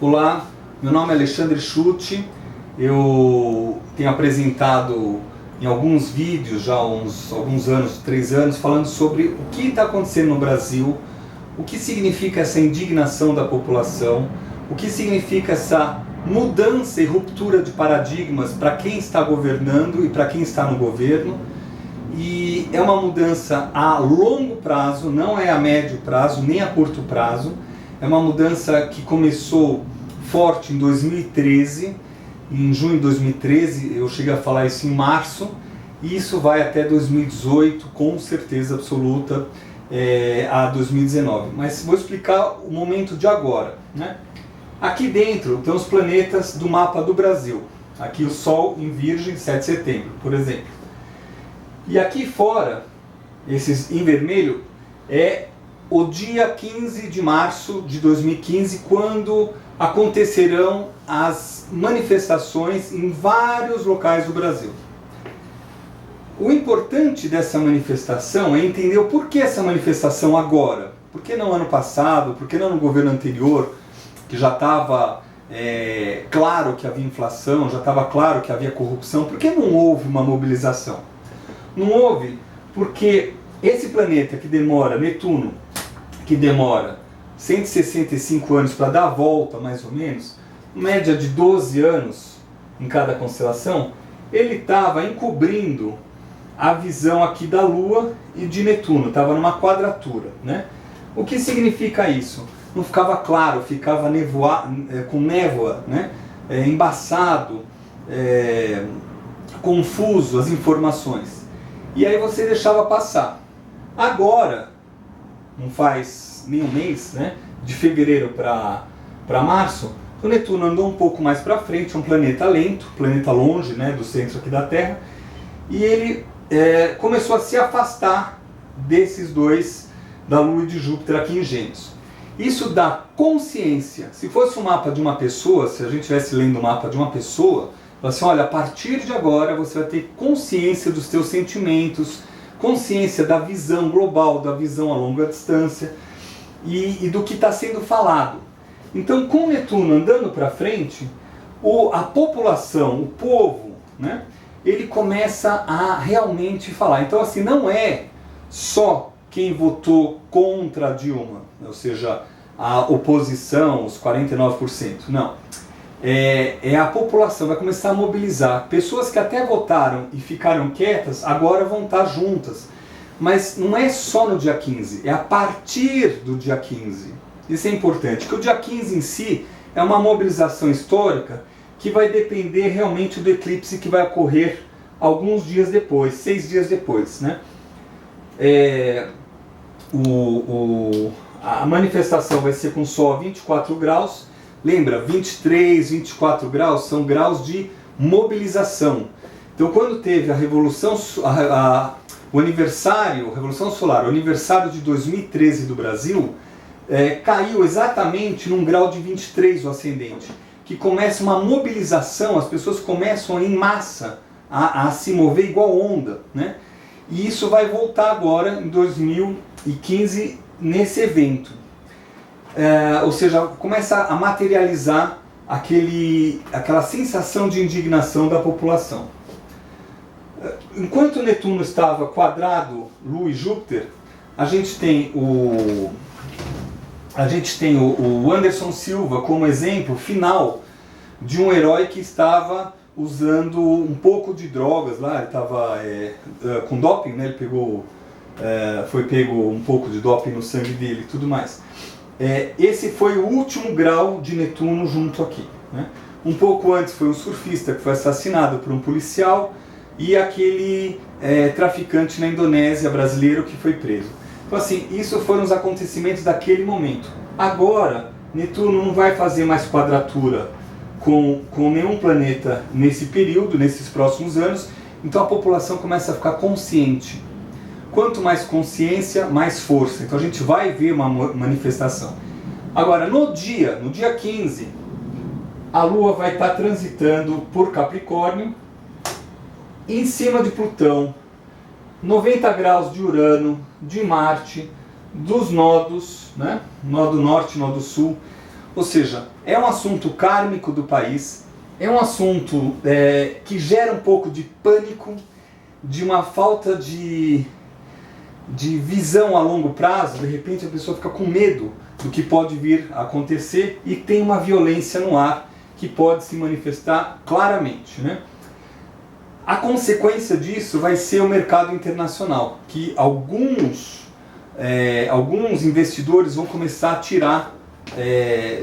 Olá, meu nome é Alexandre Schutte. Eu tenho apresentado em alguns vídeos já há alguns anos, 3 anos, falando sobre o que está acontecendo no Brasil, o que significa essa indignação da população, o que significa essa mudança e ruptura de paradigmas para quem está governando e para quem está no governo. E é uma mudança a longo prazo, não é a médio prazo nem a curto prazo. É uma mudança que começou forte em 2013, em junho de 2013, eu cheguei a falar isso em março, e isso vai até 2018, com certeza absoluta, a 2019. Mas vou explicar o momento de agora, né? Aqui dentro tem os planetas do mapa do Brasil. Aqui o Sol em Virgem, 7 de setembro, por exemplo. E aqui fora, esses em vermelho, é o dia 15 de março de 2015, quando acontecerão as manifestações em vários locais do Brasil. O importante dessa manifestação é entender o porquê essa manifestação agora. Por que não ano passado? Por que não no governo anterior, que já estava claro que havia inflação, já estava claro que havia corrupção? Por que não houve uma mobilização? Não houve porque esse planeta que demora, Netuno, que demora 165 anos para dar a volta, mais ou menos, média de 12 anos em cada constelação, ele estava encobrindo a visão aqui da Lua e de Netuno, estava numa quadratura, né? O que significa isso? Não ficava claro, ficava com névoa, né? Embaçado, confuso as informações. E aí você deixava passar. Agora, não faz nem um mês, né, de fevereiro para março, o Netuno andou um pouco mais para frente, um planeta lento, planeta longe, né, do centro aqui da Terra, e ele começou a se afastar desses dois, da Lua e de Júpiter aqui em Gêmeos. Isso dá consciência. Se fosse um mapa de uma pessoa, se a gente estivesse lendo o mapa de uma pessoa, fala assim, olha, a partir de agora você vai ter consciência dos teus sentimentos, consciência da visão global, da visão a longa distância e do que está sendo falado. Então, com Netuno andando para frente, a população, o povo, né, ele começa a realmente falar. Então, assim, não é só quem votou contra a Dilma, ou seja, a oposição, os 49%, não. É a população, vai começar a mobilizar. Pessoas que até votaram e ficaram quietas, agora vão estar juntas. Mas não é só no dia 15, é a partir do dia 15. Isso é importante, que o dia 15 em si é uma mobilização histórica que vai depender realmente do eclipse que vai ocorrer alguns dias depois, 6 dias depois, né? A manifestação vai ser com Sol a 24 graus. Lembra, 23, 24 graus são graus de mobilização. Então, quando teve a Revolução, o aniversário, a Revolução Solar, o aniversário de 2013 do Brasil, caiu exatamente num grau de 23 o ascendente, que começa uma mobilização, as pessoas começam em massa a se mover igual onda, né? E isso vai voltar agora em 2015 nesse evento. Ou seja, começa a materializar aquela sensação de indignação da população. Enquanto Netuno estava quadrado, Lua e Júpiter, a gente tem o Anderson Silva como exemplo final de um herói que estava usando um pouco de drogas lá, ele estava com doping, né? Ele foi pego um pouco de doping no sangue dele e tudo mais. Esse foi o último grau de Netuno junto aqui, né? Um pouco antes foi um surfista que foi assassinado por um policial e aquele traficante na Indonésia brasileiro que foi preso. Então assim, isso foram os acontecimentos daquele momento. Agora, Netuno não vai fazer mais quadratura com nenhum planeta nesse período, nesses próximos anos, então a população começa a ficar consciente. Quanto mais consciência, mais força. Então a gente vai ver uma manifestação. Agora, no dia 15, a Lua vai estar transitando por Capricórnio, em cima de Plutão, 90 graus de Urano, de Marte, dos nodos, né? Nodo norte, nodo sul. Ou seja, é um assunto kármico do país, é um assunto que gera um pouco de pânico, de uma falta de visão a longo prazo. De repente a pessoa fica com medo do que pode vir a acontecer e tem uma violência no ar que pode se manifestar claramente, né? A consequência disso vai ser o mercado internacional, que alguns investidores vão começar a tirar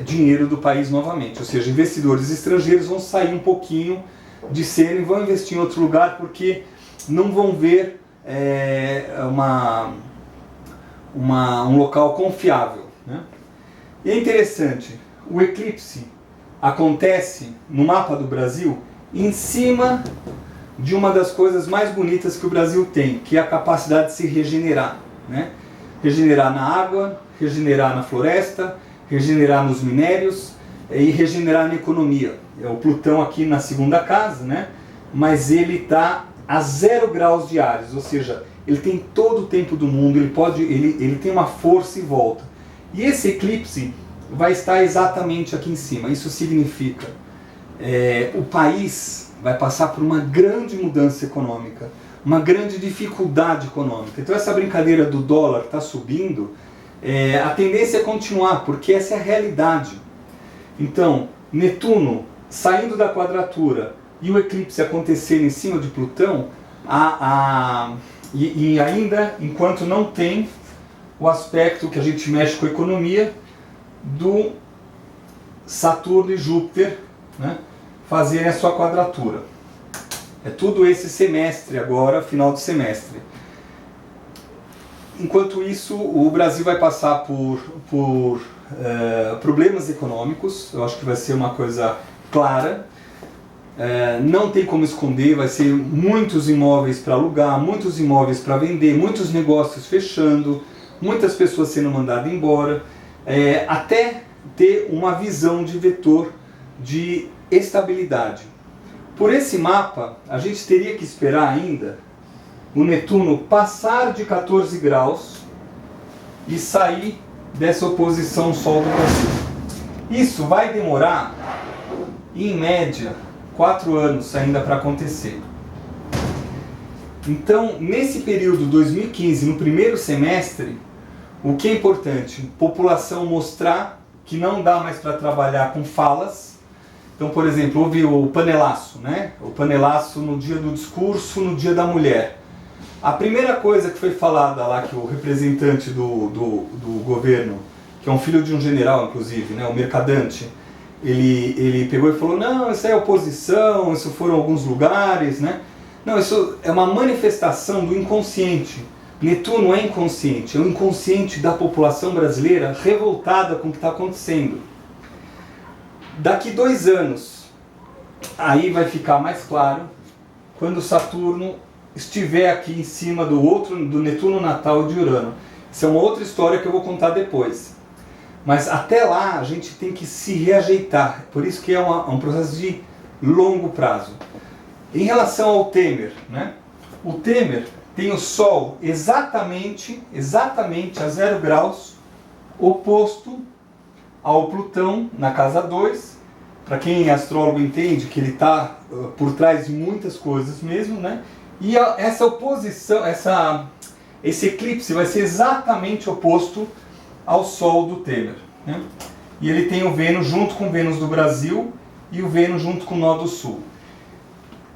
dinheiro do país novamente, ou seja, investidores estrangeiros vão sair um pouquinho de cena e vão investir em outro lugar porque não vão ver um local confiável, né? E é interessante, o eclipse acontece no mapa do Brasil em cima de uma das coisas mais bonitas que o Brasil tem, que é a capacidade de se regenerar, né? Regenerar na água, regenerar na floresta, regenerar nos minérios e regenerar na economia. É o Plutão aqui na segunda casa, né? Mas ele está a 0 graus de Áries, ou seja, ele tem todo o tempo do mundo, ele tem uma força e volta. E esse eclipse vai estar exatamente aqui em cima. Isso significa o país vai passar por uma grande mudança econômica, uma grande dificuldade econômica. Então essa brincadeira do dólar está subindo, a tendência é continuar, porque essa é a realidade. Então, Netuno saindo da quadratura e o eclipse acontecendo em cima de Plutão, e ainda enquanto não tem o aspecto que a gente mexe com a economia do Saturno e Júpiter, né, fazerem a sua quadratura. É tudo esse semestre agora, final de semestre. Enquanto isso, o Brasil vai passar por problemas econômicos. Eu acho que vai ser uma coisa clara. Não tem como esconder, vai ser muitos imóveis para alugar, muitos imóveis para vender, muitos negócios fechando, muitas pessoas sendo mandadas embora, até ter uma visão de vetor de estabilidade. Por esse mapa, a gente teria que esperar ainda o Netuno passar de 14 graus e sair dessa oposição Sol do Brasil. Isso vai demorar, em média, 4 anos ainda para acontecer. Então, nesse período 2015, no primeiro semestre, o que é importante? População mostrar que não dá mais para trabalhar com falas. Então, por exemplo, houve o panelaço, né? O panelaço no dia do discurso, no dia da mulher. A primeira coisa que foi falada lá, que o representante do governo, que é um filho de um general, inclusive, né, o Mercadante, ele pegou e falou: não, isso é oposição, isso foram alguns lugares, né? Não, isso é uma manifestação do inconsciente. Netuno é inconsciente, é o inconsciente da população brasileira revoltada com o que está acontecendo. Daqui 2 anos, aí vai ficar mais claro, quando Saturno estiver aqui em cima do Netuno natal de Urano. Isso é uma outra história que eu vou contar depois. Mas até lá a gente tem que se reajeitar, por isso que é um processo de longo prazo. Em relação ao Temer, né? O Temer tem o Sol exatamente a 0 graus, oposto ao Plutão na casa 2. Para quem é astrólogo entende que ele está por trás de muitas coisas mesmo, né? E essa oposição, esse eclipse vai ser exatamente oposto ao Sol do Temer, né? E ele tem o Vênus junto com o Vênus do Brasil e o Vênus junto com o Nó do Sul.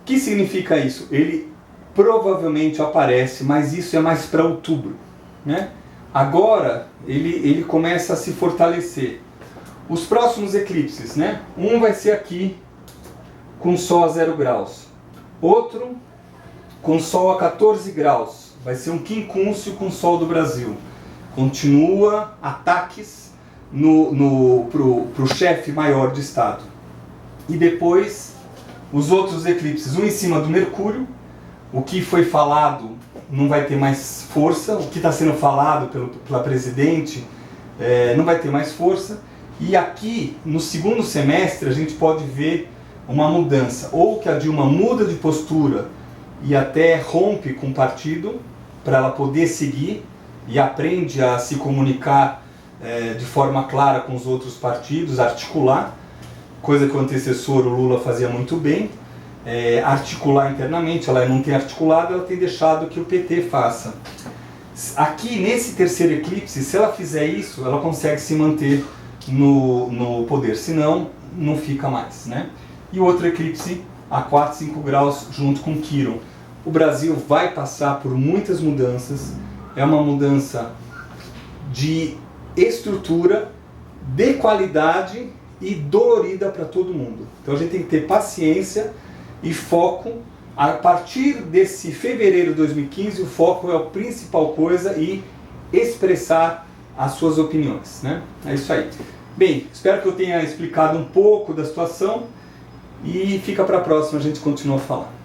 O que significa isso? Ele provavelmente aparece, mas isso é mais para outubro, né? Agora ele começa a se fortalecer. Os próximos eclipses, né? Um vai ser aqui com Sol a 0 graus. Outro com Sol a 14 graus. Vai ser um quincúncio com Sol do Brasil. Continua ataques pro chefe maior de Estado. E depois os outros eclipses, um em cima do Mercúrio. O que foi falado não vai ter mais força. O que está sendo falado pela presidente não vai ter mais força. E aqui, no segundo semestre, a gente pode ver uma mudança. Ou que a Dilma muda de postura e até rompe com o partido para ela poder seguir e aprende a se comunicar de forma clara com os outros partidos, articular, coisa que o antecessor, o Lula, fazia muito bem, articular internamente. Ela não tem articulado, ela tem deixado que o PT faça. Aqui, nesse terceiro eclipse, se ela fizer isso, ela consegue se manter no poder, senão não fica mais, né? E o outro eclipse a 4, 5 graus junto com Quiron. O Brasil vai passar por muitas mudanças, é uma mudança de estrutura, de qualidade e dolorida para todo mundo. Então a gente tem que ter paciência e foco. A partir desse fevereiro de 2015, o foco é a principal coisa e expressar as suas opiniões, né? É isso aí. Bem, espero que eu tenha explicado um pouco da situação e fica para a próxima, a gente continua falando.